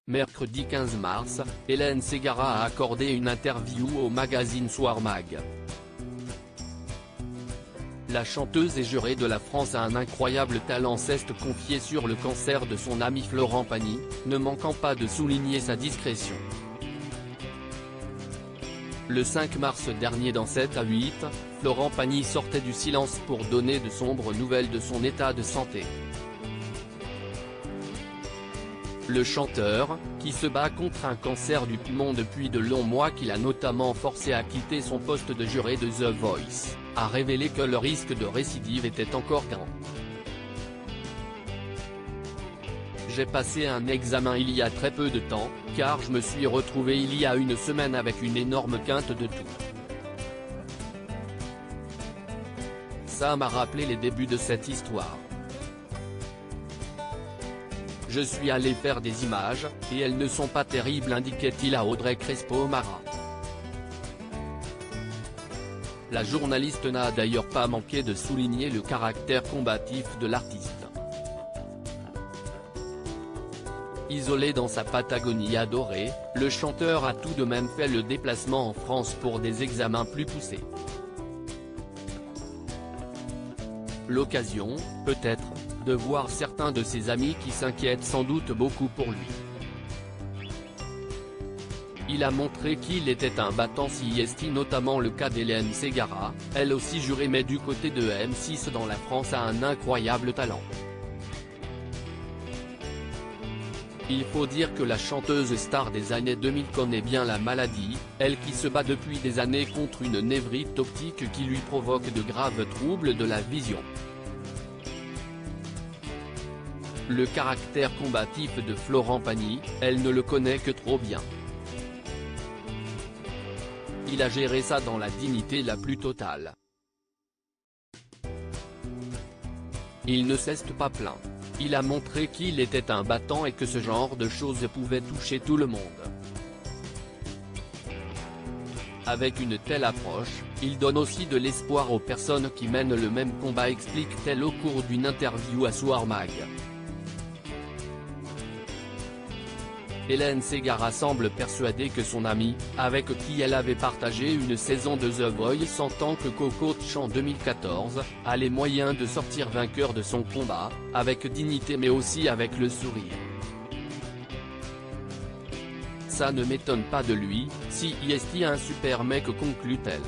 Mercredi 15 mars, Hélène Ségara a accordé une interview au magazine Soir Mag. La chanteuse et jurée de la France a un incroyable talent, s'est confiée sur le cancer de son ami Florent Pagny, ne manquant pas de souligner sa discrétion. Le 5 mars dernier dans 7 à 8, Florent Pagny sortait du silence pour donner de sombres nouvelles de son état de santé. Le chanteur, qui se bat contre un cancer du poumon depuis de longs mois qui l'a notamment forcé à quitter son poste de juré de The Voice, a révélé que le risque de récidive était encore grand. J'ai passé un examen il y a très peu de temps, car je me suis retrouvé il y a une semaine avec une énorme quinte de toux. Ça m'a rappelé les débuts de cette histoire. Je suis allé faire des images, et elles ne sont pas terribles, indiquait-il à Audrey Crespo-Mara. La journaliste n'a d'ailleurs pas manqué de souligner le caractère combatif de l'artiste. Isolé dans sa Patagonie adorée, le chanteur a tout de même fait le déplacement en France pour des examens plus poussés. L'occasion, peut-être, de voir certains de ses amis qui s'inquiètent sans doute beaucoup pour lui. Il a montré qu'il était un battant, si notamment le cas d'Hélène Ségara, elle aussi jurée mais du côté de M6 dans la France, a un incroyable talent. Il faut dire que la chanteuse star des années 2000 connaît bien la maladie, elle qui se bat depuis des années contre une névrite optique qui lui provoque de graves troubles de la vision. Le caractère combatif de Florent Pagny, elle ne le connaît que trop bien. Il a géré ça dans la dignité la plus totale. Il ne s'est pas plaint. Il a montré qu'il était un battant et que ce genre de choses pouvait toucher tout le monde. Avec une telle approche, il donne aussi de l'espoir aux personnes qui mènent le même combat, explique-t-elle au cours d'une interview à Soir Mag. Hélène Ségara semble persuadée que son amie, avec qui elle avait partagé une saison de The Voice en tant que co-coach en 2014, a les moyens de sortir vainqueur de son combat, avec dignité mais aussi avec le sourire. Ça ne m'étonne pas de lui, si un super mec, conclut-elle.